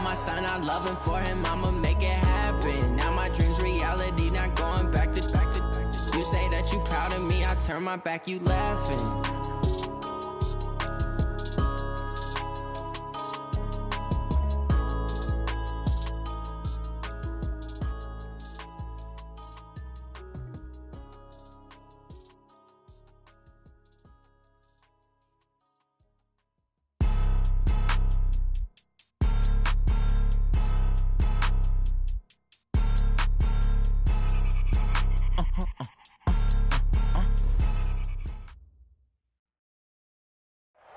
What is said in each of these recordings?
my son, I love him, for him, I'ma make it happen. Now my dream's reality, not going back to. You say that you proud of me, I turn my back, you laughing.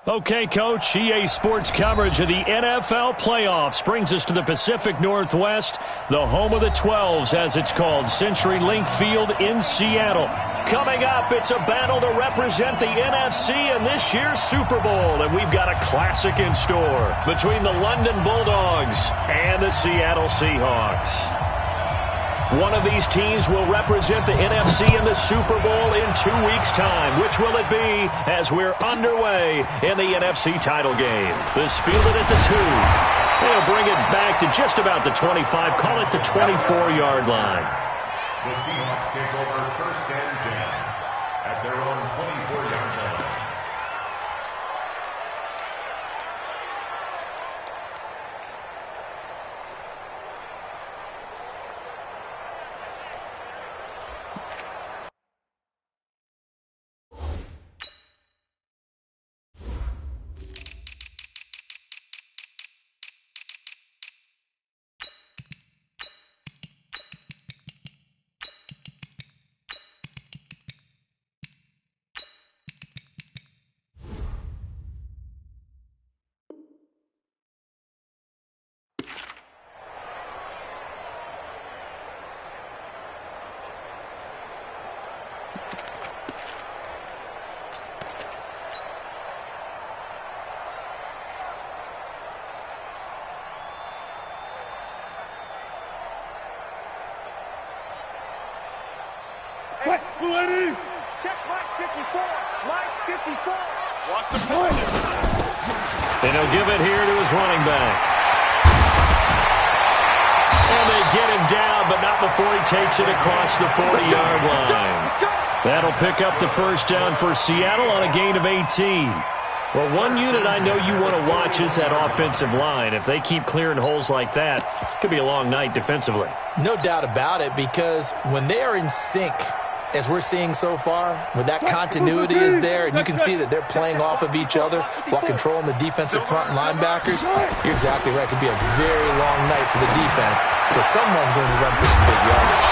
Okay, Coach, EA Sports coverage of the NFL playoffs brings us to the Pacific Northwest, the home of the 12s, as it's called, CenturyLink Field in Seattle. Coming up, it's a battle to represent the NFC in this year's Super Bowl, and we've got a classic in store between the London Bulldogs and the Seattle Seahawks. One of these teams will represent the NFC in the Super Bowl in 2 weeks' time. Which will it be as we're underway in the NFC title game? This fielded at the 2. They'll bring it back to just about the 25, call it the 24-yard line. The Seahawks take over 1st and 10 at their own 24-yard line. Ladies. Check Mike 54. Mike 54. Watch the point. And he'll give it here to his running back. And they get him down, but not before he takes it across the 40-yard line. That'll pick up the first down for Seattle on a gain of 18. Well, one unit I know you want to watch is that offensive line. If they keep clearing holes like that, it could be a long night defensively. No doubt about it, because when they are in sync, as we're seeing so far, when that continuity is there, and you can see that they're playing off of each other while controlling the defensive front linebackers, you're exactly right. It could be a very long night for the defense, because someone's going to run for some big yardage.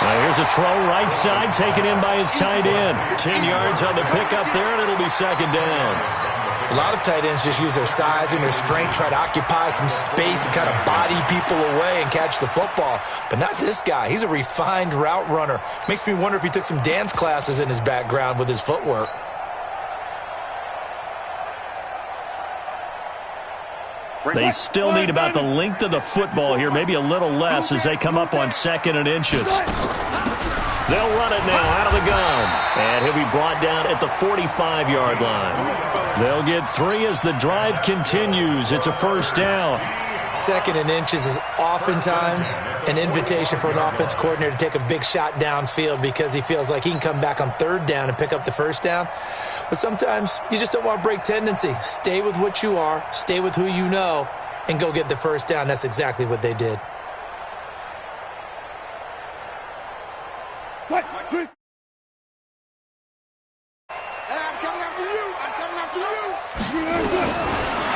Now here's a throw right side, taken in by his tight end. 10 yards on the pickup there, and it'll be second down. A lot of tight ends just use their size and their strength, try to occupy some space and kind of body people away and catch the football. But not this guy. He's a refined route runner. Makes me wonder if he took some dance classes in his background with his footwork. They still need about the length of the football here, maybe a little less as they come up on 2nd and inches. They'll run it now out of the gun. And he'll be brought down at the 45-yard line. They'll get 3 as the drive continues. It's a first down. 2nd and inches is oftentimes an invitation for an offense coordinator to take a big shot downfield because he feels like he can come back on 3rd down and pick up the first down. But sometimes you just don't want to break tendency. Stay with what you are, stay with who you know, and go get the first down. That's exactly what they did.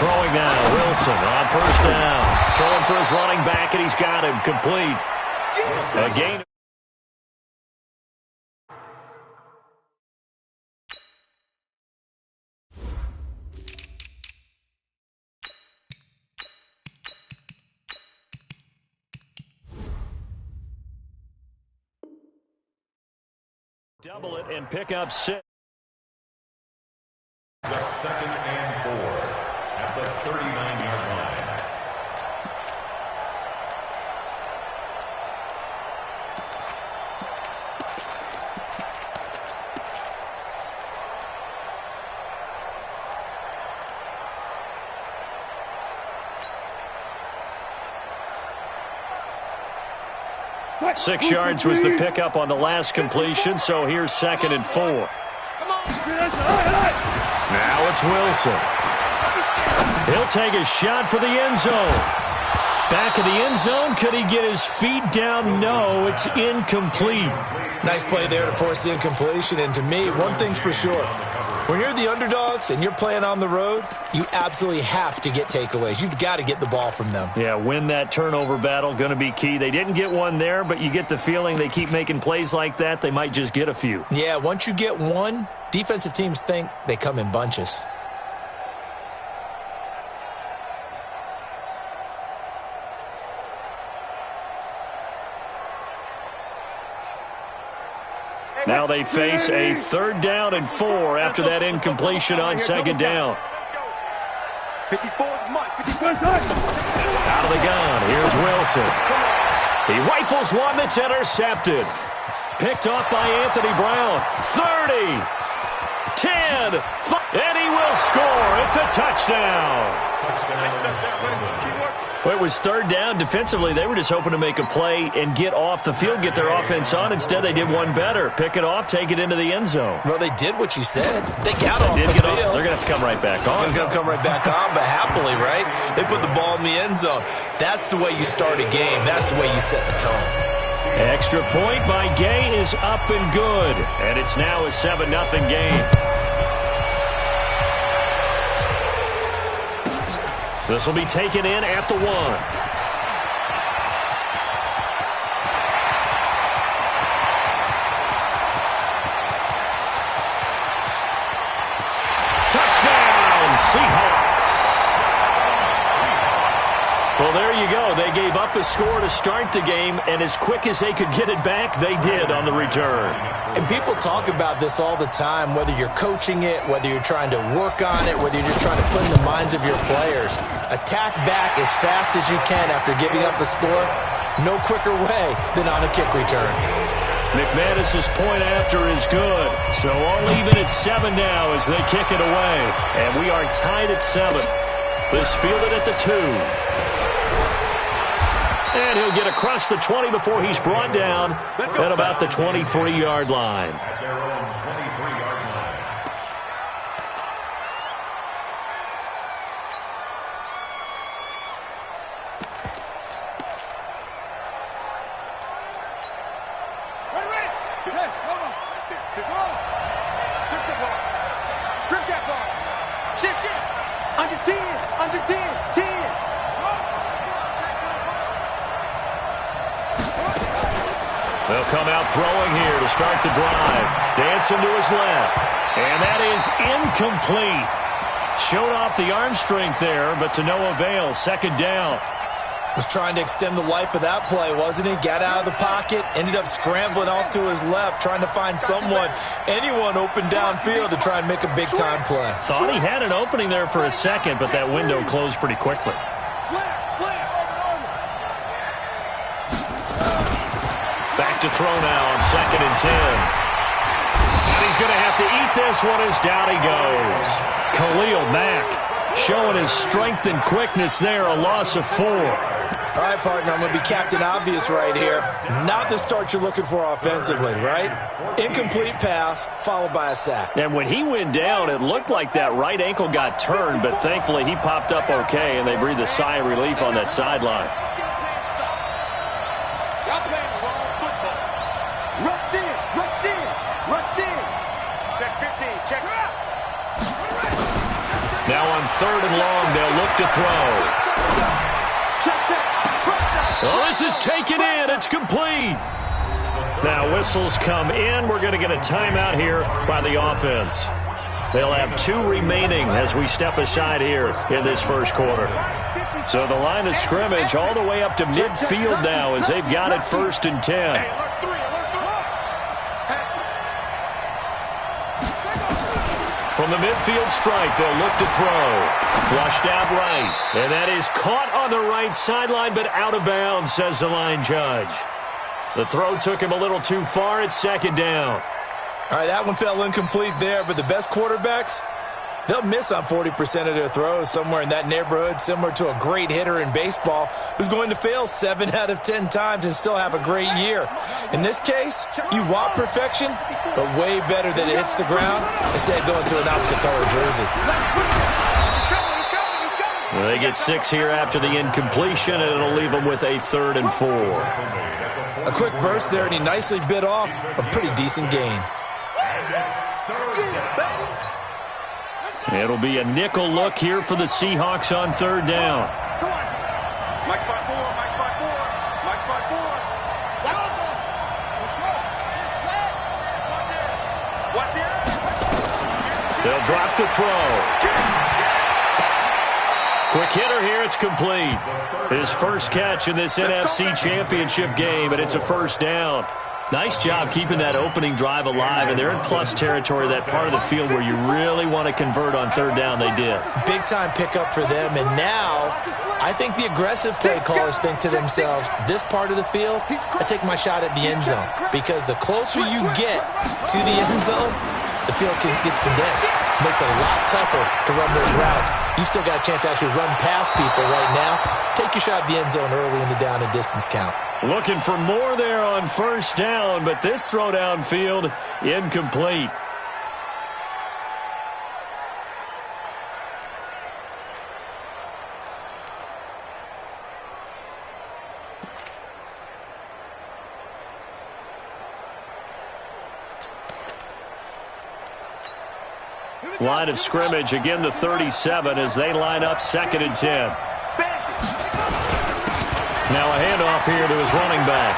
Throwing now, Wilson on first down. Throwing for his running back, and he's got him complete. A gain. Double it and pick up 6. 2nd and 4 at the 39-yard line. 6 yards was the pickup on the last completion, so here's 2nd and 4. Now it's Wilson. He'll take a shot for the end zone. Back of the end zone. Could he get his feet down? No, it's incomplete. Nice play there to force the incompletion. And to me, one thing's for sure. When you're the underdogs and you're playing on the road, you absolutely have to get takeaways. You've got to get the ball from them. Yeah, win that turnover battle, going to be key. They didn't get one there, but you get the feeling they keep making plays like that, they might just get a few. Yeah, once you get one, defensive teams think they come in bunches. Now they face a 3rd down and 4 after that incompletion on 2nd down. 54 Mike. 54 Out of the gun, here's Wilson. He rifles one that's intercepted. Picked off by Anthony Brown. 30, 10, 5, and he will score. It's a touchdown. Well, it was 3rd down. Defensively, they were just hoping to make a play and get off the field, get their offense on. Instead, they did one better. Pick it off, take it into the end zone. Well, they did what you said. They got off the field. They're going to have to come right back on. They're going to come right back on, but happily, right? They put the ball in the end zone. That's the way you start a game. That's the way you set the tone. Extra point by Gay is up and good. And it's now a 7-0 game. This will be taken in at the 1. Touchdown, Seahawks. Well, there you go. They gave up a score to start the game, and as quick as they could get it back, they did on the return. And people talk about this all the time, whether you're coaching it, whether you're trying to work on it, whether you're just trying to put in the minds of your players. Attack back as fast as you can after giving up a score. No quicker way than on a kick return. McManus's point after is good. So all even at 7 now as they kick it away. And we are tied at 7. This fielded at the 2. And he'll get across the 20 before he's brought down at about the 23-yard line. At their own 23-yard line. Ready. Hey, hold on. Strip the ball. Strip that ball. Shift. Under 10. 10. They'll come out throwing here to start the drive. Dancing to his left. And that is incomplete. Showed off the arm strength there, but to no avail. 2nd down. Was trying to extend the life of that play, wasn't he? Got out of the pocket, ended up scrambling off to his left, trying to find anyone open downfield to try and make a big-time play. Thought he had an opening there for a second, but that window closed pretty quickly. Slam. Back to throw now on 2nd and 10. And he's going to have to eat this one as down he goes. Khalil Mack showing his strength and quickness there, a loss of 4. All right, partner, I'm going to be Captain Obvious right here. Not the start you're looking for offensively, right? Incomplete pass followed by a sack. And when he went down, it looked like that right ankle got turned, but thankfully he popped up okay, and they breathed a sigh of relief on that sideline. Y'all playing the wrong football. Rush in. Check 15. Check out. Now on 3rd and long, they'll look to throw. Check. Oh, this is taken in. It's complete. Now whistles come in. We're going to get a timeout here by the offense. They'll have 2 remaining as we step aside here in this first quarter. So the line of scrimmage all the way up to midfield now as they've got it 1st and 10. From the midfield stripe, they'll look to throw. Flushed out right. And that is caught on the right sideline, but out of bounds, says the line judge. The throw took him a little too far. It's 2nd down. All right, that one fell incomplete there, but the best quarterbacks, They'll miss on 40% of their throws, somewhere in that neighborhood, similar to a great hitter in baseball who's going to fail 7 out of 10 times and still have a great year. In this case, you want perfection, but way better that it hits the ground instead of going to an opposite color jersey. Well, they get 6 here after the incompletion, and it'll leave them with a 3rd and 4. A quick burst there, and he nicely bit off a pretty decent gain. It'll be a nickel look here for the Seahawks on 3rd down. Come on. Mike 5-4, Mike 5-4, Mike 5-4. Watch it. They'll drop the throw. Quick hitter here, it's complete. His first catch in this NFC Championship game, and it's a 1st down. Nice job keeping that opening drive alive, and they're in plus territory, that part of the field where you really want to convert on 3rd down. They did. Big-time pickup for them, and now I think the aggressive play callers think to themselves, this part of the field, I take my shot at the end zone, because the closer you get to the end zone, the field gets condensed. It makes it a lot tougher to run those routes. You still got a chance to actually run past people right now. Take your shot at the end zone early in the down and distance count. Looking for more there on 1st down, but this throw downfield, incomplete. Line of scrimmage, again the 37 as they line up 2nd and 10. Now a handoff here to his running back.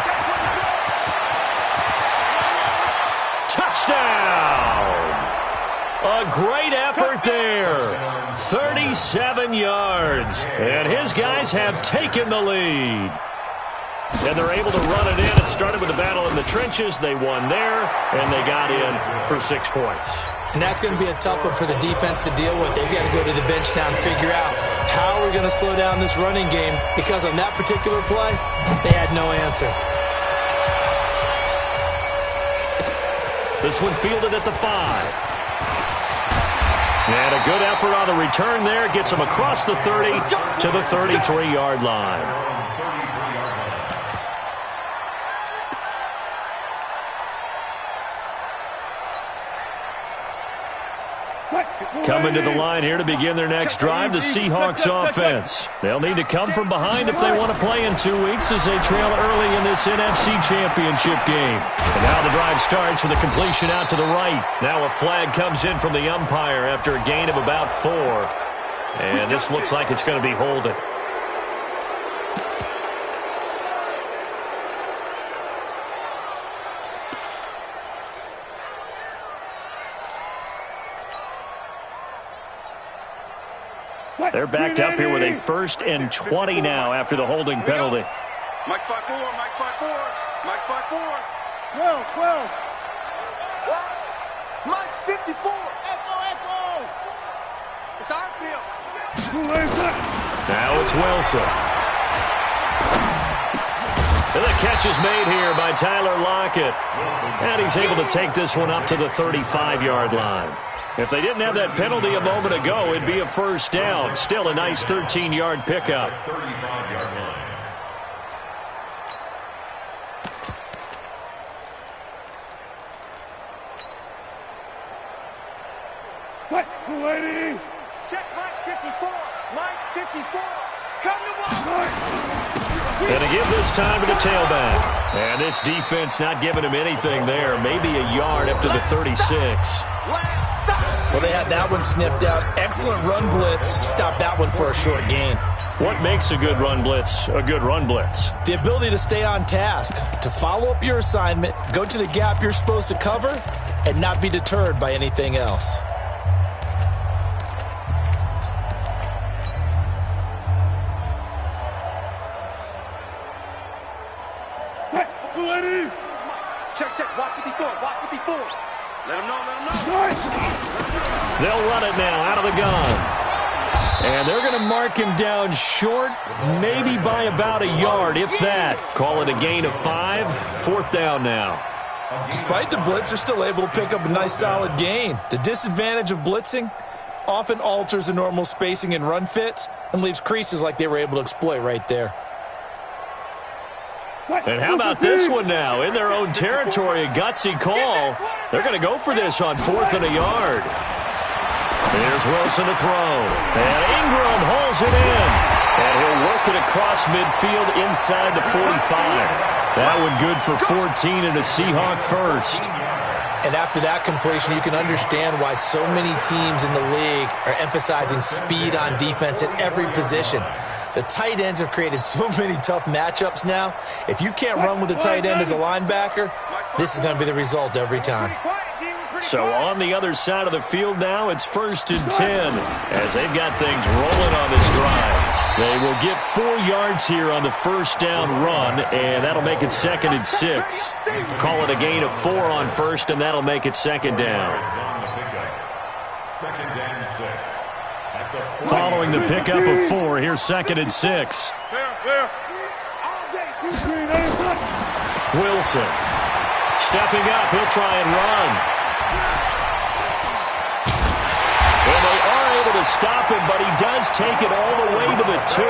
Touchdown! A great effort there. 37 yards. And his guys have taken the lead. And they're able to run it in. It started with a battle in the trenches. They won there, and they got in for 6 points. And that's going to be a tough one for the defense to deal with. They've got to go to the bench now and figure out how we're going to slow down this running game, because on that particular play, they had no answer. This one fielded at the 5. And a good effort on the return there. Gets him across the 30 to the 33-yard line. Coming to the line here to begin their next drive, the Seahawks offense. They'll need to come from behind if they want to play in 2 weeks as they trail early in this NFC Championship game. And now the drive starts with a completion out to the right. Now a flag comes in from the umpire after a gain of about 4. And this looks like it's going to be holding. They're backed up here with a 1st and 20 now after the holding penalty. Mike 5-4, Mike 5-4, Mike 5-4. 12. What? Mike 54. Echo. It's our field. Now it's Wilson. And the catch is made here by Tyler Lockett. And he's able to take this one up to the 35-yard line. If they didn't have that penalty a moment ago, it'd be a 1st down. Still a nice 13-yard pickup. 35-yard line. Check Mike 54. Mike 54. Come to one. And to give this time to the tailback. And this defense not giving him anything there. Maybe a yard up to the 36. Well, they had that one sniffed out. Excellent run blitz. Stop that one for a short gain. What makes a good run blitz a good run blitz? The ability to stay on task, to follow up your assignment, go to the gap you're supposed to cover, and not be deterred by anything else. Check. Watch 54. Let him know. They'll run it now out of the gun. And they're going to mark him down short, maybe by about a yard, if that. Call it a gain of 5. 4th down now. Despite the blitz, they're still able to pick up a nice solid gain. The disadvantage of blitzing, often alters the normal spacing and run fits and leaves creases like they were able to exploit right there. And how about this one now? In their own territory, a gutsy call. They're going to go for this on 4th and a yard. Here's Wilson to throw. And Ingram hauls it in. And he'll work it across midfield inside the 45. That one good for 14 and a Seahawk first. And after that completion, you can understand why so many teams in the league are emphasizing speed on defense at every position. The tight ends have created so many tough matchups now. If you can't run with a tight end as a linebacker, this is going to be the result every time. So on the other side of the field now, it's 1st and 10 as they've got things rolling on this drive. They will get 4 yards here on the first down run, and that'll make it 2nd and 6. Call it a gain of 4 on first, and that'll make it 2nd down. 2nd and 6. Following the pickup of 4, here's 2nd and 6. Wilson stepping up. He'll try and run. And they are able to stop him, but he does take it all the way to the 2.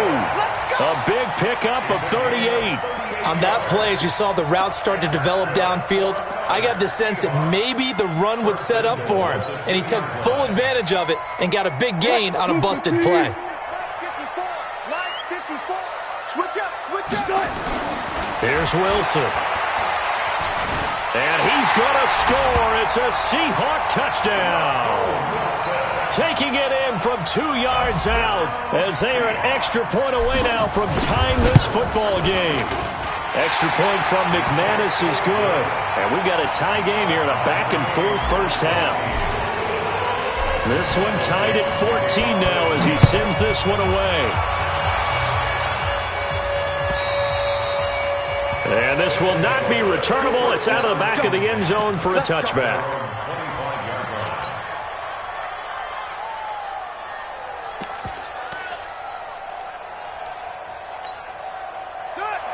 A big pickup of 38. On that play, as you saw the route start to develop downfield, I got the sense that maybe the run would set up for him, and he took full advantage of it and got a big gain on a busted play. Here's Wilson. And he's going to score. It's a Seahawk touchdown. Taking it in from 2 yards out as they are an extra point away now from tying this football game. Extra point from McManus is good. And we've got a tie game here in a back-and-forth first half. This one tied at 14 now as he sends this one away. And this will not be returnable. It's out of the back of the end zone for a touchback.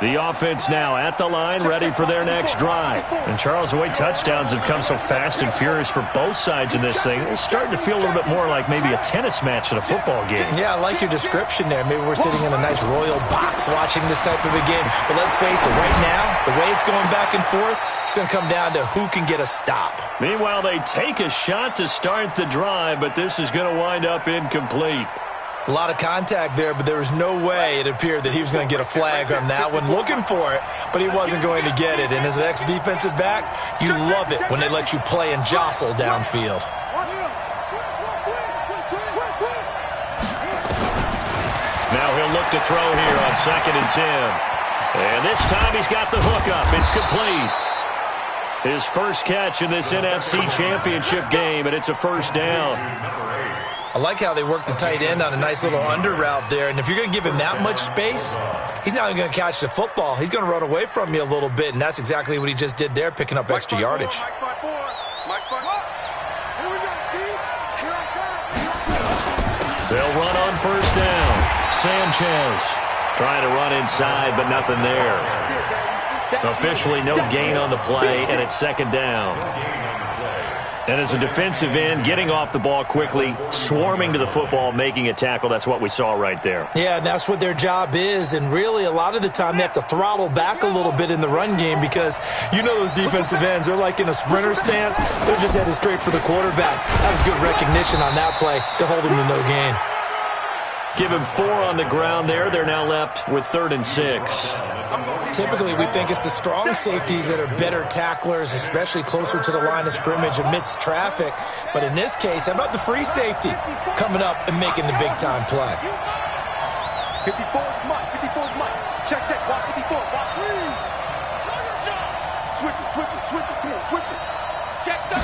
The offense now at the line, ready for their next drive. And Charles, the way touchdowns have come so fast and furious for both sides in this thing, it's starting to feel a little bit more like maybe a tennis match at a football game. Yeah, I like your description there. Maybe we're sitting in a nice royal box watching this type of a game. But let's face it, right now, the way it's going back and forth, it's going to come down to who can get a stop. Meanwhile, they take a shot to start the drive, but this is going to wind up incomplete. A lot of contact there, but there was no way it appeared that he was going to get a flag on that one. Looking for it, but he wasn't going to get it. And as an ex-defensive back, you love it when they let you play and jostle downfield. Now he'll look to throw here on 2nd and 10. And this time he's got the hook up. It's complete. His first catch in this NFC Championship game, and it's a first down. I like how they work the tight end on a nice little under route there. And if you're going to give him that much space, he's not even going to catch the football. He's going to run away from you a little bit, and that's exactly what he just did there, picking up extra yardage. They'll run on first down. Sanchez trying to run inside, but nothing there. Officially no gain on the play, and it's 2nd down. And as a defensive end, getting off the ball quickly, swarming to the football, making a tackle, that's what we saw right there. Yeah, that's what their job is. And really, a lot of the time, they have to throttle back a little bit in the run game because you know those defensive ends, they're like in a sprinter stance. They're just headed straight for the quarterback. That was good recognition on that play to hold him to no gain. Give him 4 on the ground there. They're now left with 3rd and 6. Typically, we think it's the strong safeties that are better tacklers, especially closer to the line of scrimmage amidst traffic. But in this case, how about the free safety coming up and making the big-time play? 54 is Mike. 54 is Mike. Check, check. Watch 54. Watch. Switch it. Come on, switch it. Check that.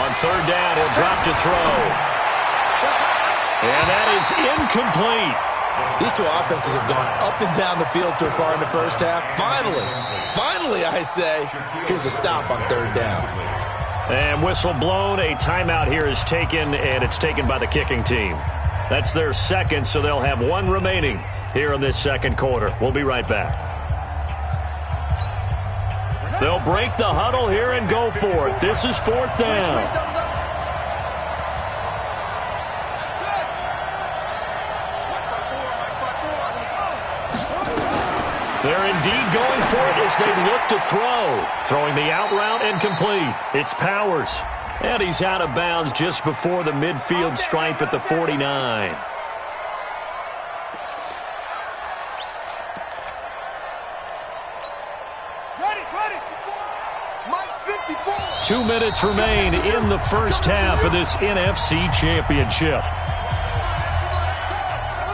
On 3rd down, he'll drop to throw. And that is incomplete. These two offenses have gone up and down the field so far in the first half. Finally, I say, here's a stop on 3rd down. And whistle blown. A timeout here is taken, and it's taken by the kicking team. That's their second, so they'll have 1 remaining here in this 2nd quarter. We'll be right back. They'll break the huddle here and go for it. This is 4th down. They're indeed going for it as they look to throw. Throwing the out route and complete. It's Powers. And he's out of bounds just before the midfield stripe at the 49. Ready. Mike 54. 2 minutes remain in the first half of this NFC Championship.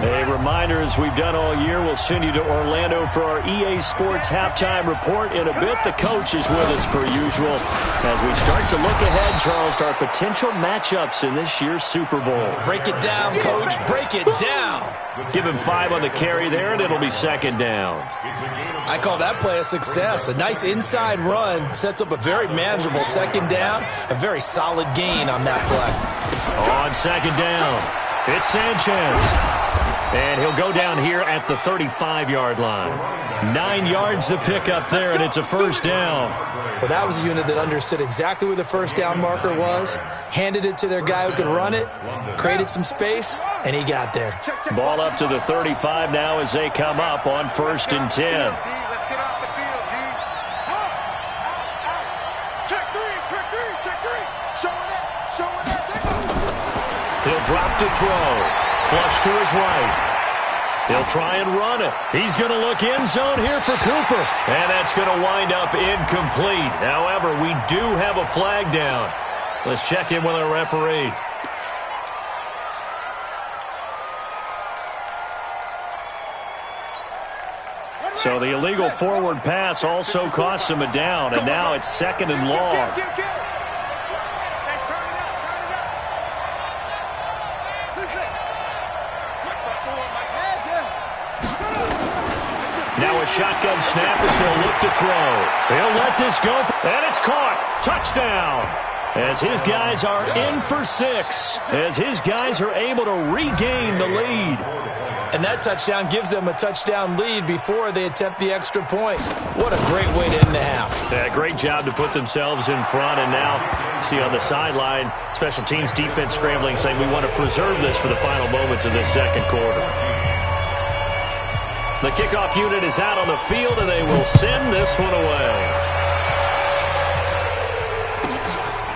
A reminder, as we've done all year, we'll send you to Orlando for our EA Sports halftime report in a bit. The coach is with us per usual as we start to look ahead, Charles, to our potential matchups in this year's Super Bowl. Break it down, Coach. Break it down. Give him 5 on the carry there, and it'll be second down. I call that play a success. A nice inside run sets up a very manageable second down. A very solid gain on that play. On second down, it's Sanchez. And he'll go down here at the 35-yard line. 9 yards to pick up there, and it's a first down. Well, that was a unit that understood exactly where the first down marker was, handed it to their guy who could run it, created some space, and he got there. Ball up to the 35 now as they come up on 1st and 10. Let's get off the field, D. Check three. Showing it. He'll drop to throw. Flush to his right. He'll try and run it. He's going to look end zone here for Cooper. And that's going to wind up incomplete. However, we do have a flag down. Let's check in with our referee. So the illegal forward pass also costs him a down. And now it's 2nd and long. Now a shotgun snap as he'll look to throw. He'll let this go, and it's caught. Touchdown. As his guys are in for 6. As his guys are able to regain the lead. And that touchdown gives them a touchdown lead before they attempt the extra point. What a great way to end the half. Yeah, great job to put themselves in front. And now, see on the sideline, special teams defense scrambling, saying we want to preserve this for the final moments of this second quarter. The kickoff unit is out on the field, and they will send this one away.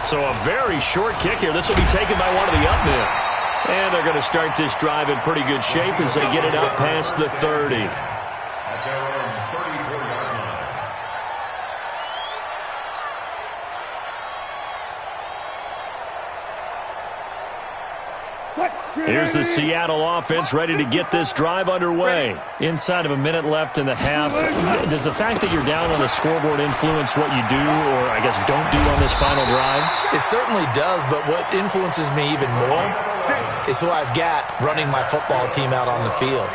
So a very short kick here. This will be taken by one of the up men. And they're going to start this drive in pretty good shape as they get it up past the 30. That's their own 34-yard line. Here's the Seattle offense ready to get this drive underway. Inside of a minute left in the half. Does the fact that you're down on the scoreboard influence what you do, or I guess don't do on this final drive? It certainly does, but what influences me even more is who I've got running my football team out on the field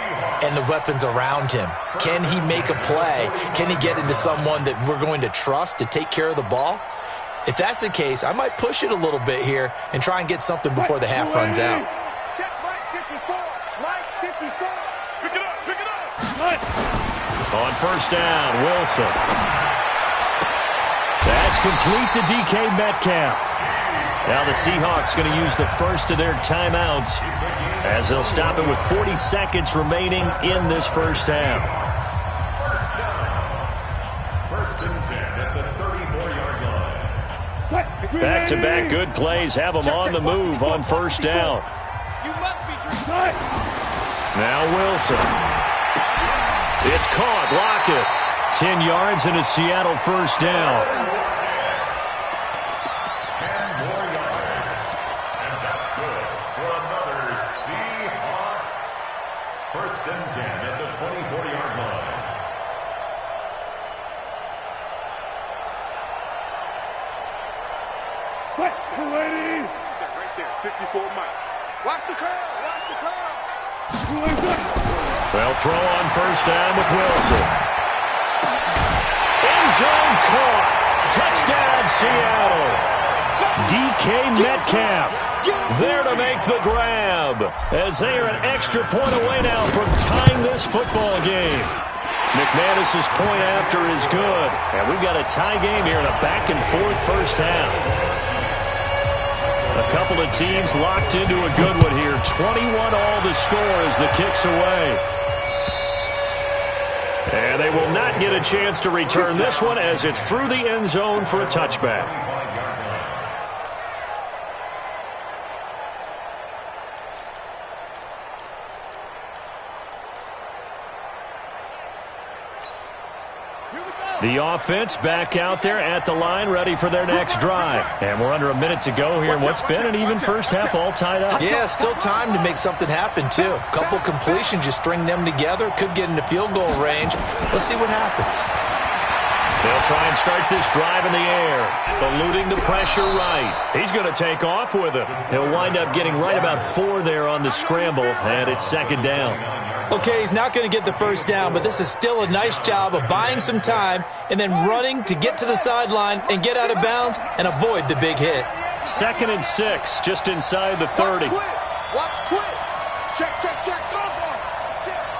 and the weapons around him. Can he make a play? Can he get into someone that we're going to trust to take care of the ball? If that's the case, I might push it a little bit here and try and get something before the half runs out. Check Mike 54. Mike 54. Pick it up. On first down, Wilson. That's complete to DK Metcalf. Now the Seahawks going to use the first of their timeouts as they'll stop it with 40 seconds remaining in this first half. First and 10 at the 34-yard line. Back-to-back good plays have them on the move on first down. Now Wilson. It's caught. Lockett. 10 yards and a Seattle first down. 10 more yards. And that's good for another Seahawks. First and 10 at the 24-yard line. Lady. Right there, 54 Mike. Watch the curl. Well, throw on first down with Wilson. End zone caught. Touchdown, Seattle. DK Metcalf there to make the grab as they are an extra point away now from tying this football game. McManus's point after is good. And we've got a tie game here in a back-and-forth first half. A couple of teams locked into a good one here. 21 all the score as the kick's away. And they will not get a chance to return this one as it's through the end zone for a touchback. The offense back out there at the line, ready for their next drive. And we're under a minute to go here in what's been an even first half, all tied up. Yeah, still time to make something happen, too. A couple completions, you string them together, could get into field goal range. Let's see what happens. They'll try and start this drive in the air, eluding the pressure right. He's going to take off with it. He'll wind up getting right about 4 there on the scramble, and it's second down. Okay, he's not going to get the first down, but this is still a nice job of buying some time and then running to get to the sideline and get out of bounds and avoid the big hit. 2nd and 6, just inside the 30. Watch twitch. Check, check, check.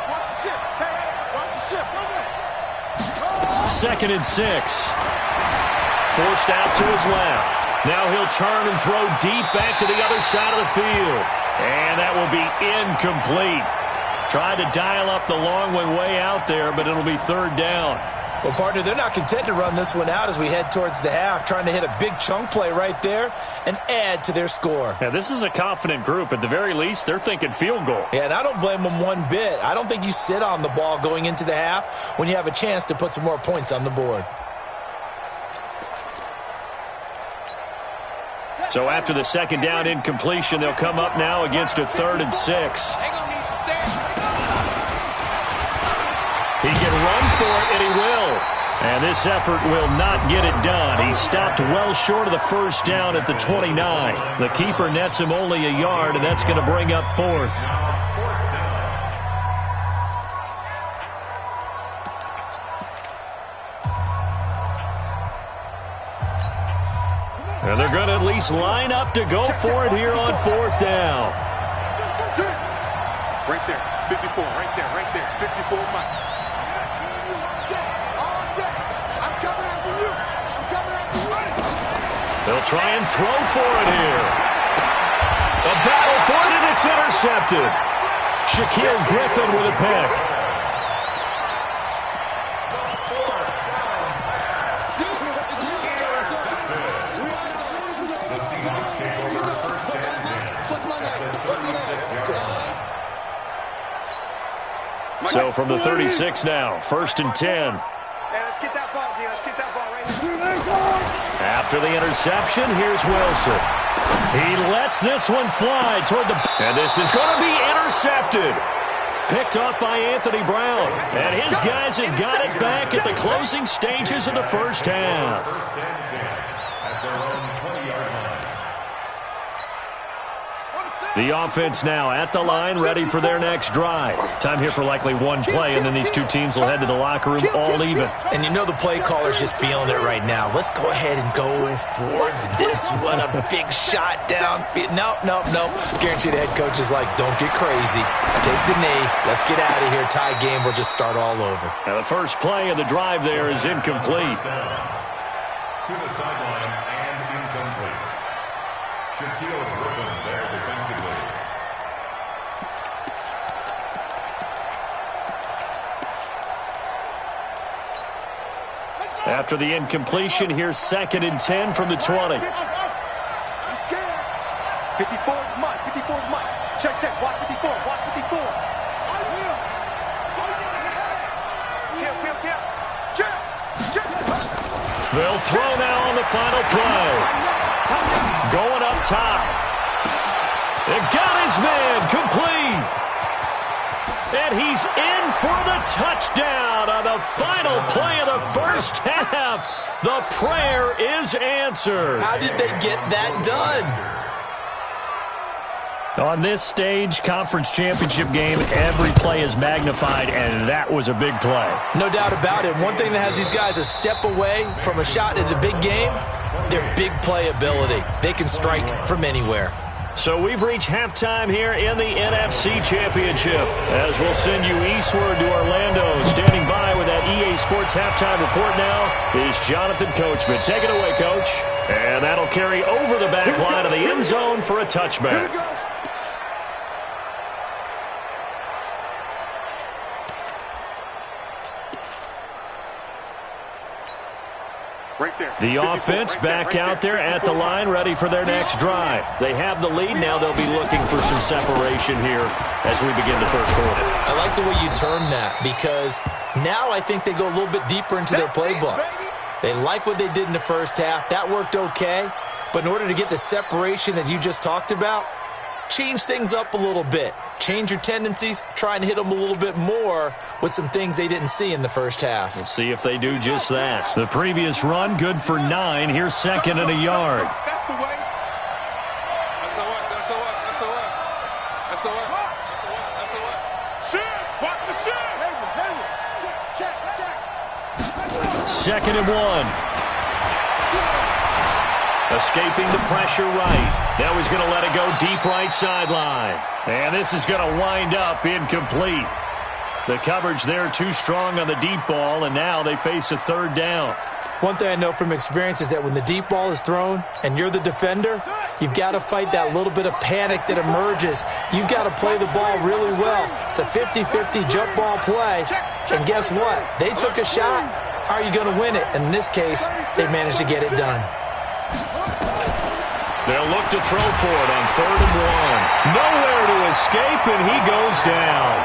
Watch the ship. Hey, watch the ship. Go 2nd and 6. Forced out to his left. Now he'll turn and throw deep back to the other side of the field. And that will be incomplete. Tried to dial up the long one way out there, but it'll be 3rd down. Well, partner, they're not content to run this one out as we head towards the half, trying to hit a big chunk play right there and add to their score. Yeah, this is a confident group. At the very least, they're thinking field goal. Yeah, and I don't blame them one bit. I don't think you sit on the ball going into the half when you have a chance to put some more points on the board. So after the 2nd down incompletion, they'll come up now against a 3rd and 6. He can run for it, and he will. And this effort will not get it done. He stopped well short of the first down at the 29. The keeper nets him only a yard, and that's going to bring up 4th. And they're going to at least line up to go for it here on 4th down. Right there. 54. Right there. 54 Mike. They'll try and throw for it here. A battle for it, and it's intercepted. Shaquille Griffin with a pick. The Seahawks take over 1st and 10 at the 36-yard line. So from the 36 now, 1st and 10. Yeah, let's get that ball, D. Let's get that ball right now. After the interception, here's Wilson. He lets this one fly toward the... And this is going to be intercepted. Picked off by Anthony Brown. And his guys have got it back at the closing stages of the first half. 1st and 10 at their own 20-yard line. The offense now at the line, ready for their next drive. Time here for likely one play, and then these two teams will head to the locker room all even. And you know the play caller's just feeling it right now. Let's go ahead and go for this one. A big shot downfield. Nope. Guarantee the head coach is like, don't get crazy. Take the knee. Let's get out of here. Tie game. We'll just start all over. Now the first play of the drive there is incomplete. To the sideline and incomplete. Shaquille Griffin there defensively. After the incompletion, here's 2nd and 10 from the 20. 54 is Mike. 54 is Mike. Check. Watch 54. Watch 54. Check. They'll throw now on the final play. Going up top. They got his man complete. And he's in for the touchdown on the final play of the first half. The prayer is answered. How did they get that done? On this stage, conference championship game, every play is magnified, and that was a big play. No doubt about it. One thing that has these guys a step away from a shot at the big game, their big playability. They can strike from anywhere. So we've reached halftime here in the NFC Championship. As we'll send you eastward to Orlando. Standing by with that EA Sports halftime report now is Jonathan Coachman. Take it away, Coach. And that'll carry over the back line of the end zone for a touchback. Right there. The offense back out there at the line, ready for their next drive. They have the lead. Now they'll be looking for some separation here as we begin the third quarter. I like the way you term that, because now I think they go a little bit deeper into their playbook. They like what they did in the first half. That worked okay. But in order to get the separation that you just talked about, change things up a little bit. Change your tendencies, try and hit them a little bit more with some things they didn't see in the first half. We'll see if they do just that. The previous run, good for 9. Here's second and a yard. That's the way. That's the what. That's the what. That's the what. That's the what. That's the what. Shit. Watch the shit. Check. Second and 1. Escaping the pressure right. Now he's going to let it go deep right sideline. And this is going to wind up incomplete. The coverage there too strong on the deep ball, and now they face a third down. One thing I know from experience is that when the deep ball is thrown and you're the defender, you've got to fight that little bit of panic that emerges. You've got to play the ball really well. It's a 50-50 jump ball play. And guess what? They took a shot. How are you going to win it? And in this case, they managed to get it done. They'll look to throw for it on 3rd and 1. Nowhere to escape, and he goes down.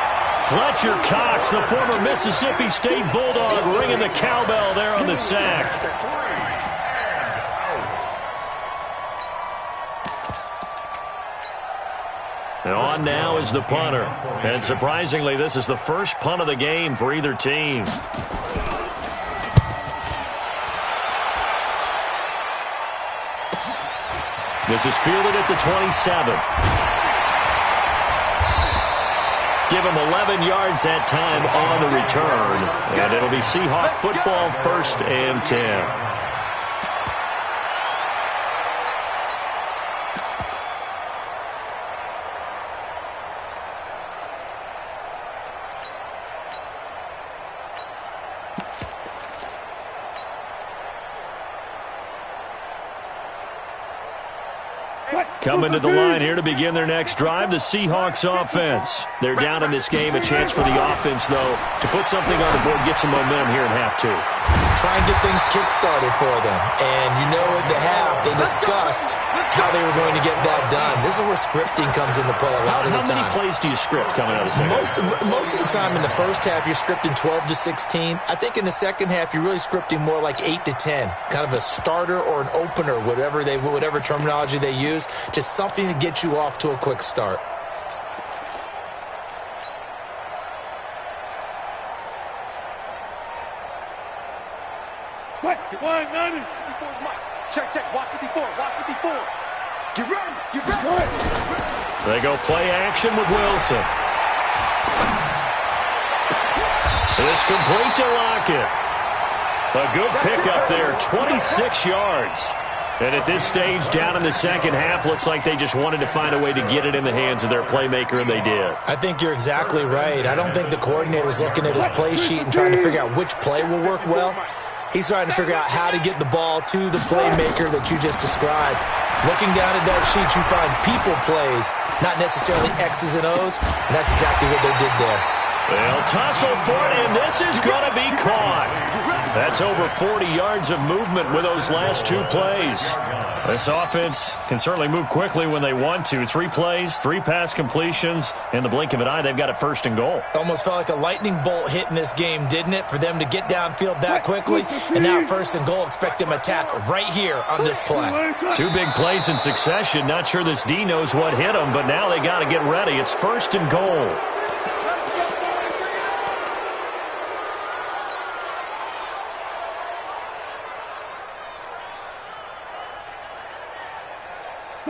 Fletcher Cox, the former Mississippi State Bulldog, ringing the cowbell there on the sack. And on now is the punter. And surprisingly, this is the first punt of the game for either team. This is fielded at the 27. Give him 11 yards that time on the return. And it'll be Seahawk football, 1st and 10. Coming to the line here to begin their next drive, the Seahawks offense. They're down in this game. A chance for the offense, though, to put something on the board, get some momentum here in half 2. Try and get things kick-started for them. And you know at the half, they discussed how they were going to get that done. This is where scripting comes into play a lot of the time. How many plays do you script coming out of the second half? Most of the time in the first half, you're scripting 12 to 16. I think in the second half, you're really scripting more like 8 to 10. Kind of a starter or an opener, whatever terminology they use. Just something to get you off to a quick start. Check. Watch 54. Get ready. They go play action with Wilson. It's complete to Lockett. A good pickup there, 26 yards. And at this stage, down in the second half, looks like they just wanted to find a way to get it in the hands of their playmaker, and they did. I think you're exactly right. I don't think the coordinator's looking at his play sheet and trying to figure out which play will work well. He's trying to figure out how to get the ball to the playmaker that you just described. Looking down at that sheet, you find people plays, not necessarily X's and O's, and that's exactly what they did there. They'll tussle for it, and this is going to be caught. That's over 40 yards of movement with those last 2 plays. This offense can certainly move quickly when they want to. 3 plays, 3 pass completions. In the blink of an eye, they've got it 1st and goal. Almost felt like a lightning bolt hit in this game, didn't it? For them to get downfield that quickly. And now 1st and goal, expect them to attack right here on this play. 2 big plays in succession. Not sure this D knows what hit them, but now they got to get ready. It's 1st and goal.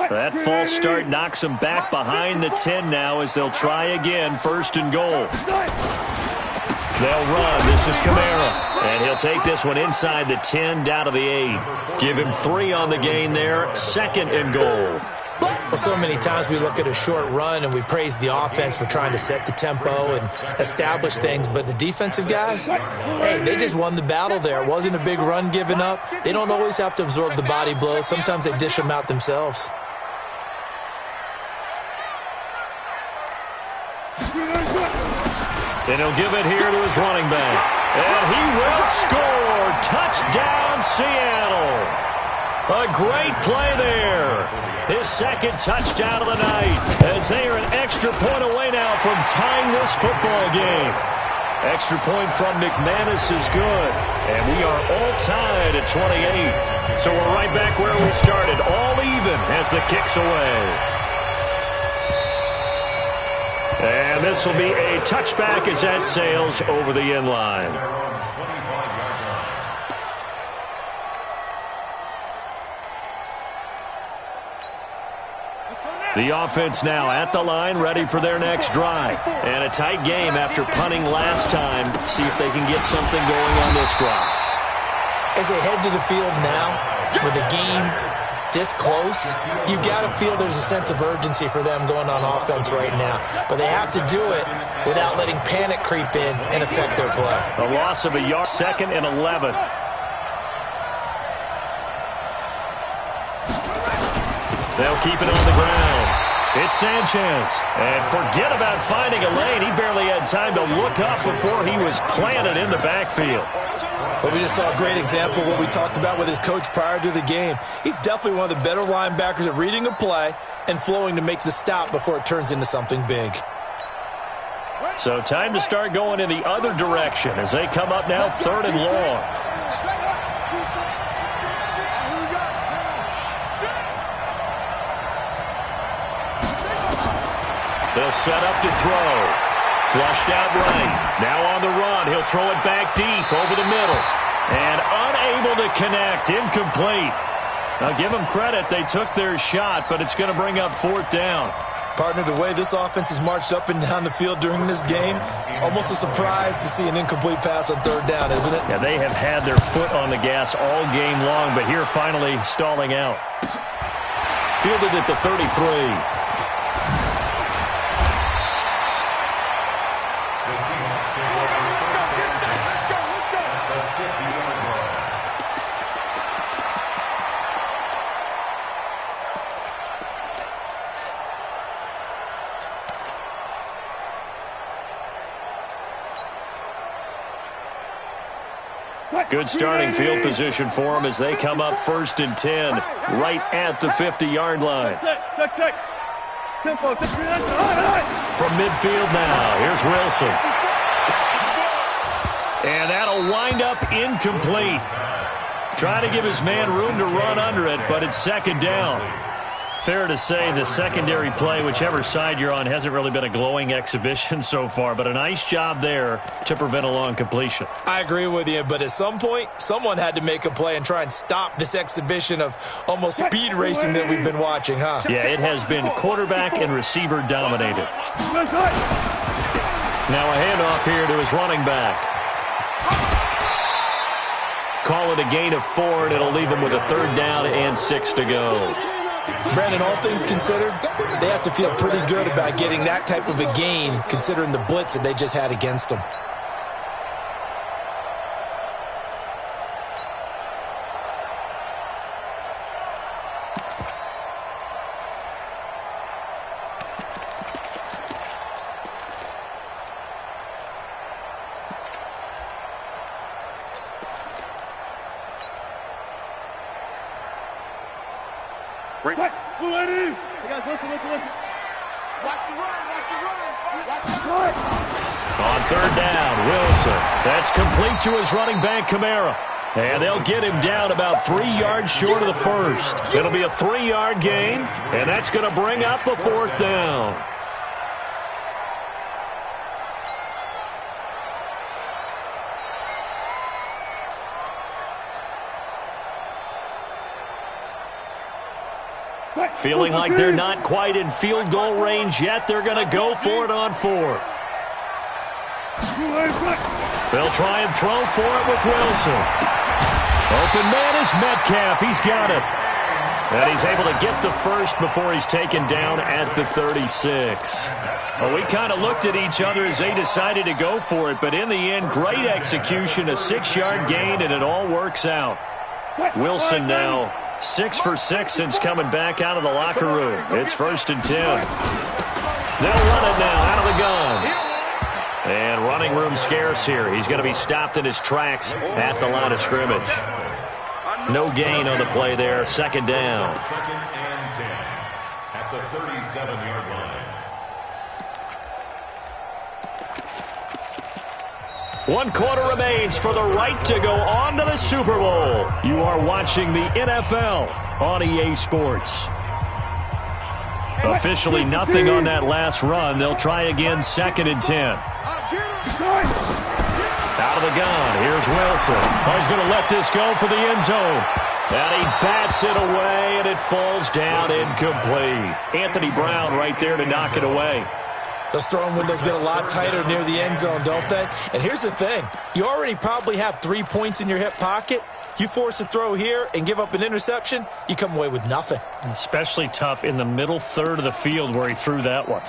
That false start knocks them back behind the 10 now as they'll try again, 1st and goal. They'll run. This is Kamara. And he'll take this one inside the 10 down to the 8. Give him 3 on the gain there, 2nd and goal. Well, so many times we look at a short run and we praise the offense for trying to set the tempo and establish things, but the defensive guys, hey, they just won the battle there. It wasn't a big run given up. They don't always have to absorb the body blows. Sometimes they dish them out themselves. And he'll give it here to his running back. And he will score. Touchdown, Seattle. A great play there. His second touchdown of the night as they are an extra point away now from tying this football game. Extra point from McManus is good. And we are all tied at 28. So we're right back where we started, all even as the kick's away. And this will be a touchback as that sails over the end line. The offense now at the line, ready for their next drive. And a tight game after punting last time. See if they can get something going on this drive. As they head to the field now, with the game this close, you've got to feel there's a sense of urgency for them going on offense right now. But they have to do it without letting panic creep in and affect their play. A loss of a yard, 2nd and 11. They'll keep it on the ground. It's Sanchez. And forget about finding a lane. He barely had time to look up before he was planted in the backfield. But we just saw a great example of what we talked about with his coach prior to the game. He's definitely one of the better linebackers at reading a play and flowing to make the stop before it turns into something big. So time to start going in the other direction as they come up now 3rd and long. They'll set up to throw. Flushed out right. Now on the run. He'll throw it back deep over the middle. And unable to connect. Incomplete. Now give them credit. They took their shot, but it's going to bring up 4th down. Partner, the way this offense has marched up and down the field during this game, it's almost a surprise to see an incomplete pass on 3rd down, isn't it? Yeah, they have had their foot on the gas all game long, but here finally stalling out. Fielded at the 33. Good starting field position for them as they come up 1st and 10, right at the 50-yard line. From midfield now, here's Wilson. And that'll wind up incomplete. Trying to give his man room to run under it, but it's 2nd down. Fair to say the secondary play, whichever side you're on, hasn't really been a glowing exhibition so far, but a nice job there to prevent a long completion. I agree with you, but at some point, someone had to make a play and try and stop this exhibition of almost speed racing that we've been watching, huh? Yeah, it has been quarterback and receiver dominated. Now a handoff here to his running back. Call it a gain of 4, and it'll leave him with a 3rd down and 6 to go. Brandon, all things considered, they have to feel pretty good about getting that type of a gain, considering the blitz that they just had against them. On 3rd down, Wilson. That's complete to his running back, Kamara. And they'll get him down about 3 yards short of the 1st. It'll be a 3-yard gain, and that's going to bring up a 4th down. Feeling like they're not quite in field goal range yet, they're going to go for it on 4th. They'll try and throw for it with Wilson. Open man is Metcalf. He's got it. And he's able to get the 1st before he's taken down at the 36. Well, we kind of looked at each other as they decided to go for it, but in the end, great execution, a 6-yard gain, and it all works out. Wilson now 6 for 6 since coming back out of the locker room. It's 1st and 10. They'll run it now out of the gun. And running room scarce here. He's going to be stopped in his tracks at the line of scrimmage. No gain on the play there. Second down. Second and 10 at the 37-yard line. 1 quarter remains for the right to go on to the Super Bowl. You are watching the NFL on EA Sports. Officially nothing on that last run. They'll try again, second and 10. Out of the gun, here's Wilson. Oh, he's going to let this go for the end zone. And he bats it away, and it falls down incomplete. Anthony Brown right there to knock it away. Those throwing windows get a lot tighter near the end zone, don't they? And here's the thing. You already probably have 3 points in your hip pocket. You force a throw here and give up an interception, you come away with nothing. Especially tough in the middle third of the field where he threw that one.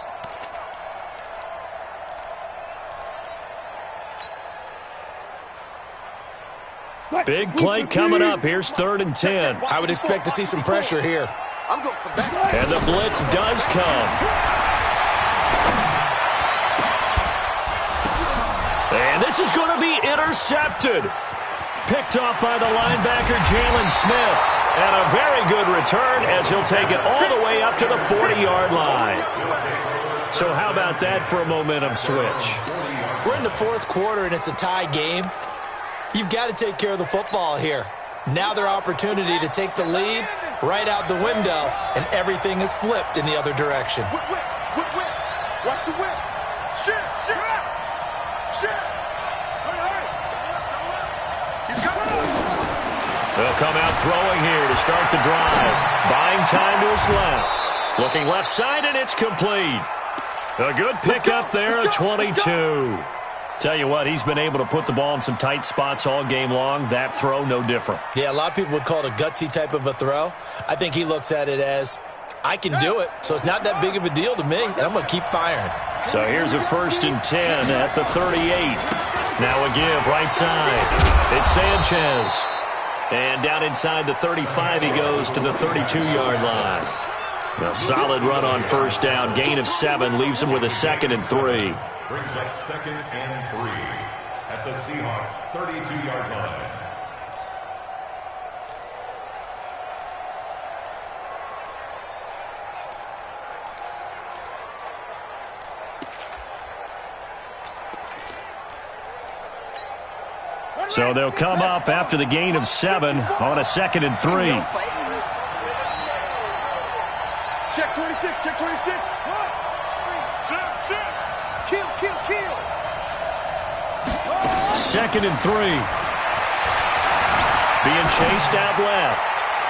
Big play coming up. Here's 3rd and 10. I would expect to see some pressure here. And the blitz does come. And this is going to be intercepted. Picked off by the linebacker, Jalen Smith. And a very good return as he'll take it all the way up to the 40-yard line. So how about that for a momentum switch? We're in the 4th quarter, and it's a tie game. You've got to take care of the football here. Now their opportunity to take the lead right out the window, and everything is flipped in the other direction. Whip. Watch the whip. Shit. They'll come out throwing here to start the drive. Buying time to his left. Looking left side, and it's complete. A good pickup there at 22. Tell you what, he's been able to put the ball in some tight spots all game long. That throw, no different. Yeah, a lot of people would call it a gutsy type of a throw. I think he looks at it as, I can do it, so it's not that big of a deal to me, and I'm going to keep firing. So here's a 1st and 10 at the 38. Now a give right side. It's Sanchez. And down inside the 35, he goes to the 32-yard line. A solid run on 1st down. Gain of 7 leaves him with a 2nd and 3. Brings up 2nd and 3 at the Seahawks' 32-yard line. So they'll come up after the gain of 7 on a 2nd and 3. Check 26. Kill. 2nd and 3. Being chased out left.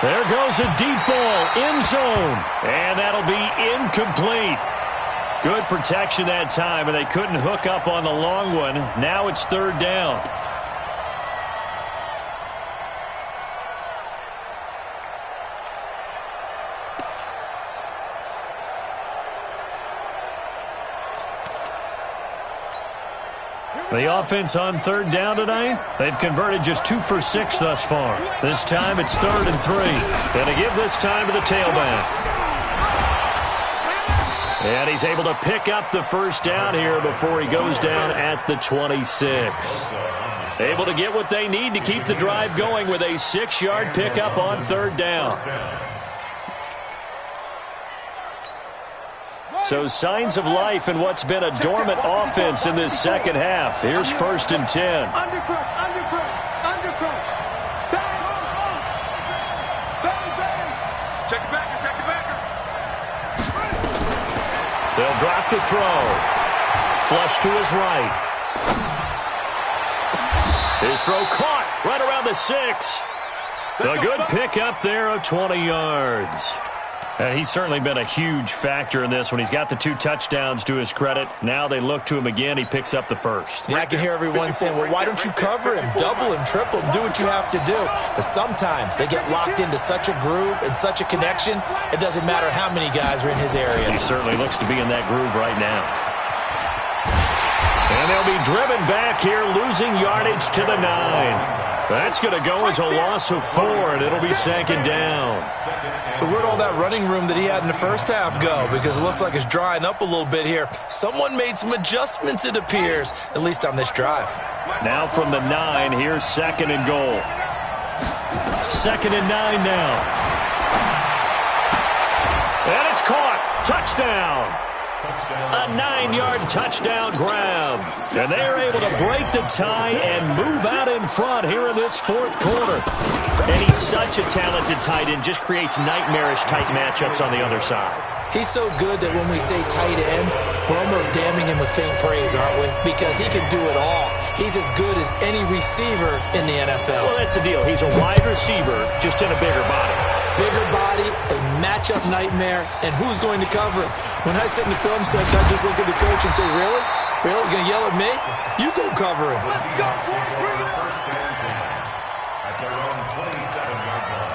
There goes a deep ball, end zone. And that'll be incomplete. Good protection that time, and they couldn't hook up on the long one. Now it's 3rd down. The offense on 3rd down tonight, they've converted just 2 for 6 thus far. This time it's 3rd and 3. Going to give this time to the tailback. And he's able to pick up the 1st down here before he goes down at the 26. Able to get what they need to keep the drive going with a 6-yard pickup on 3rd down. So signs of life in what's been a dormant offense in this 2nd half. Here's 1st and 10. Undercrush. Bang. Check the backer. They'll drop the throw. Flush to his right. His throw caught right around the 6. A good pickup there of 20 yards. And he's certainly been a huge factor in this when he's got the 2 touchdowns to his credit. Now they look to him again. He picks up the 1st. Yeah, I can hear everyone saying, well, why don't you cover him, double him, triple him, do what you have to do. But sometimes they get locked into such a groove and such a connection, it doesn't matter how many guys are in his area. He certainly looks to be in that groove right now. And they'll be driven back here, losing yardage to the 9. That's going to go as a loss of 4, and it'll be second down. So where'd all that running room that he had in the first half go? Because it looks like it's drying up a little bit here. Someone made some adjustments, it appears, at least on this drive. Now from the 9, here's second and goal. Second and 9 now. And it's caught. Touchdown. A 9-yard touchdown grab. And they're able to break the tie and move out in front here in this fourth quarter. And he's such a talented tight end, just creates nightmarish-type matchups on the other side. He's so good that when we say tight end, we're almost damning him with faint praise, aren't we? Because he can do it all. He's as good as any receiver in the NFL. Well, that's the deal. He's a wide receiver, just in a bigger body. Bigger body, a matchup nightmare, and who's going to cover him? When I sit in the film session, I just look at the coach and say, really? Really? You're going to yell at me? You go cover him. Let's go. First and 10 at their own 27-yard line.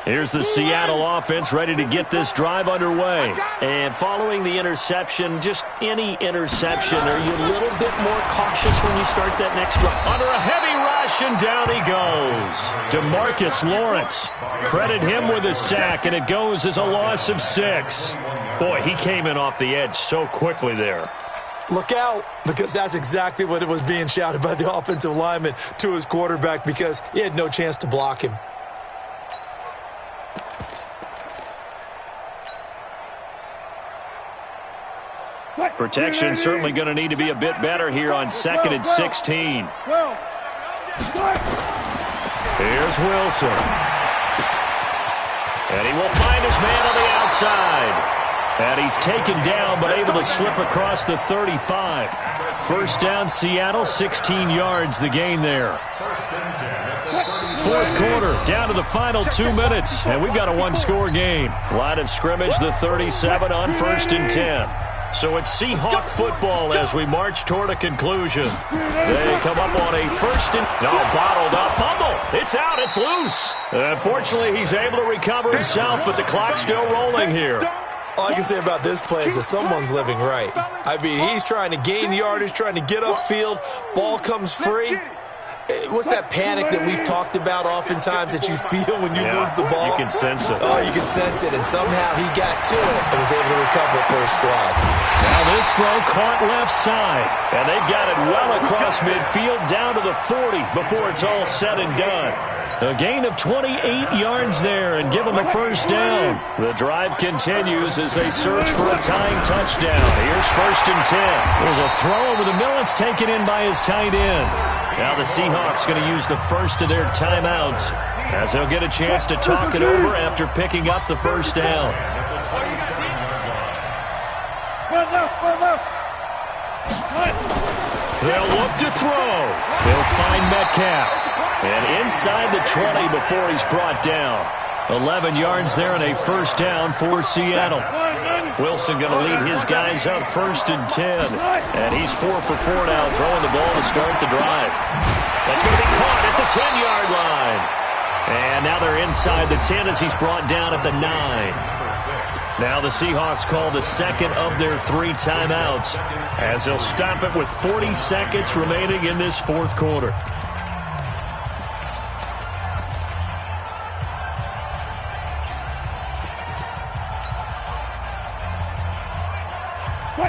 Here's the Seattle offense ready to get this drive underway. And following the interception, just any interception, are you a little bit more cautious when you start that next drive? Under a heavy rush, and down he goes. DeMarcus Lawrence. Credit him with a sack, and it goes as a loss of 6. Boy, he came in off the edge so quickly there. Look out, because that's exactly what it was being shouted by the offensive lineman to his quarterback, because he had no chance to block him. Protection certainly going to need to be a bit better here on 2nd and 16. Here's Wilson. And he will find his man on the outside. And he's taken down, but able to slip across the 35. First down, Seattle, 16 yards, the gain there. Fourth quarter, down to the final 2 minutes, and we've got a one-score game. Line of scrimmage, the 37 on 1st and 10. So it's Seahawk football as we march toward a conclusion. They come up on a 1st and... No, bottled up. Fumble. It's out. It's loose. Unfortunately, he's able to recover himself, but the clock's still rolling here. All I can say about this play is that someone's living right. I mean, he's trying to gain yardage, trying to get upfield. Ball comes free. What's that panic that we've talked about oftentimes that you feel when you lose the ball? You can sense it. Oh, you can sense it. And somehow he got to it and was able to recover it for his squad. Now this throw caught left side. And they've got it well across midfield down to the 40 before it's all said and done. A gain of 28 yards there and give them a first down. The drive continues as they search for a tying touchdown. Here's 1st and 10. There's a throw over the middle. It's taken in by his tight end. Now the Seahawks going to use the first of their timeouts as they'll get a chance to talk it over after picking up the first down. They'll look to throw. They'll find Metcalf. And inside the 20 before he's brought down. 11 yards there and a first down for Seattle. Wilson going to lead his guys up 1st and 10. And he's 4 for 4 now, throwing the ball to start the drive. That's going to be caught at the 10-yard line. And now they're inside the 10 as he's brought down at the 9. Now the Seahawks call the second of their 3 timeouts as they'll stop it with 40 seconds remaining in this fourth quarter.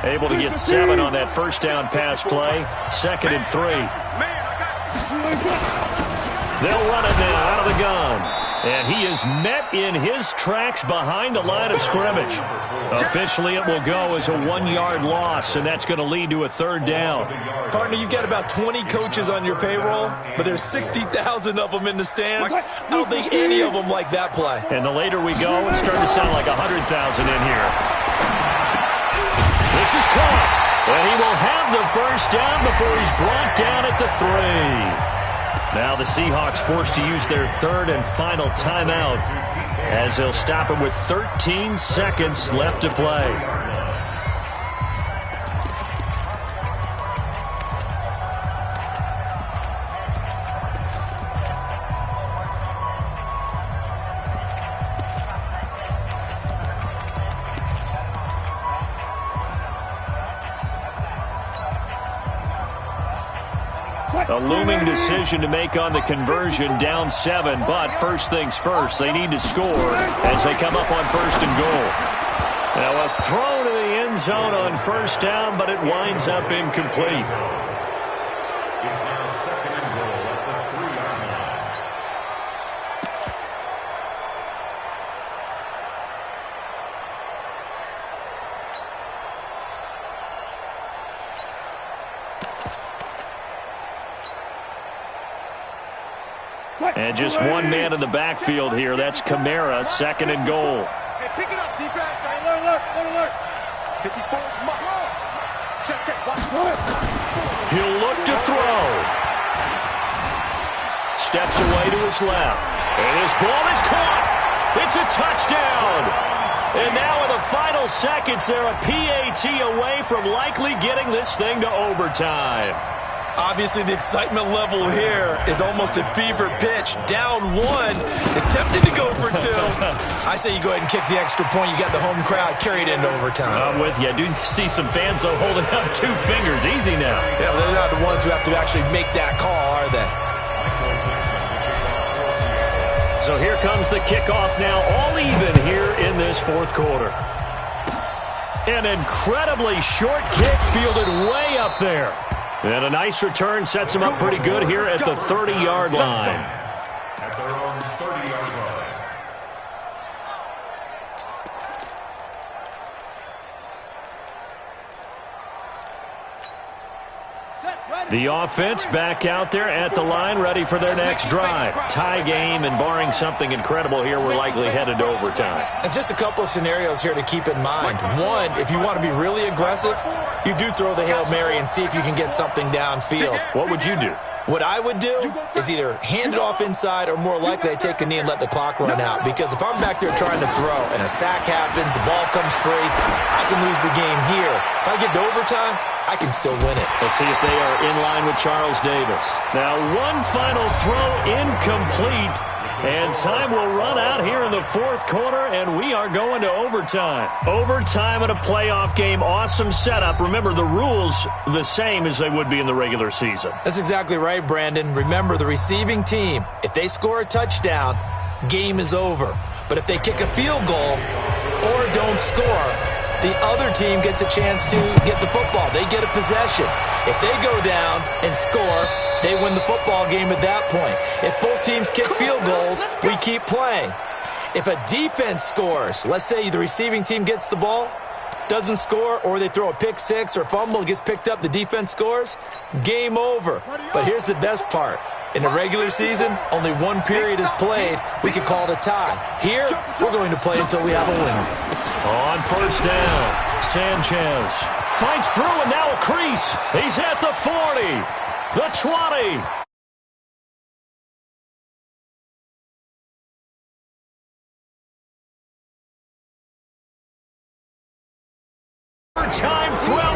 Able to get 7 on that first down pass play. 2nd and 3. They'll run it now out of the gun. And he is met in his tracks behind the line of scrimmage. Officially, it will go as a 1-yard loss, and that's going to lead to a 3rd down. Partner, you've got about 20 coaches on your payroll, but there's 60,000 of them in the stands. I don't think any of them like that play. And the later we go, it's starting to sound like 100,000 in here. This is caught, and he will have the first down before he's brought down at the 3. Now the Seahawks forced to use their 3rd and final timeout as they'll stop it with 13 seconds left to play. A looming decision to make on the conversion, down 7. But first things first, they need to score as they come up on 1st and goal. Now a throw to the end zone on 1st down, but it winds up incomplete. It's now 2nd and goal at the 3-yard line. And just one man in the backfield here. That's Kamara, 2nd and goal. Hey, pick it up, defense. Hey, alert. 54. Check. He'll look to throw. Steps away to his left. And his ball is caught. It's a touchdown. And now in the final seconds, they're a PAT away from likely getting this thing to overtime. Obviously, the excitement level here is almost a fever pitch. Down 1 is tempted to go for 2. I say you go ahead and kick the extra point. You got the home crowd. Carry it into overtime. I'm with you. I do see some fans, though, holding up 2 fingers. Easy now. Yeah, but they're not the ones who have to actually make that call, are they? So here comes the kickoff now, all even here in this 4th quarter. An incredibly short kick fielded way up there. And a nice return sets him up pretty good here at the 30-yard line. At their own 30-yard line. The offense back out there at the line, ready for their next drive. Tie game, and barring something incredible here, we're likely headed to overtime. And just a couple of scenarios here to keep in mind. One, if you want to be really aggressive, you do throw the Hail Mary and see if you can get something downfield. What would you do? What I would do is either hand it off inside or more likely I take a knee and let the clock run out. Because if I'm back there trying to throw and a sack happens, the ball comes free, I can lose the game here. If I get to overtime, I can still win it. Let's see if they are in line with Charles Davis. Now one final throw incomplete. And time will run out here in the 4th quarter, and we are going to overtime. Overtime in a playoff game, awesome setup. Remember, the rules the same as they would be in the regular season. That's exactly right, Brandon. Remember, the receiving team, if they score a touchdown, game is over. But if they kick a field goal or don't score, the other team gets a chance to get the football. They get a possession. If they go down and score, they win the football game at that point. If both teams kick field goals, we keep playing. If a defense scores, let's say the receiving team gets the ball, doesn't score, or they throw a pick six or fumble, gets picked up, the defense scores, game over. But here's the best part. In the regular season, only one period is played. We could call it a tie. Here, we're going to play until we have a winner. On 1st down, Sanchez fights through and now a crease. He's at the 40, the 20. Time throw.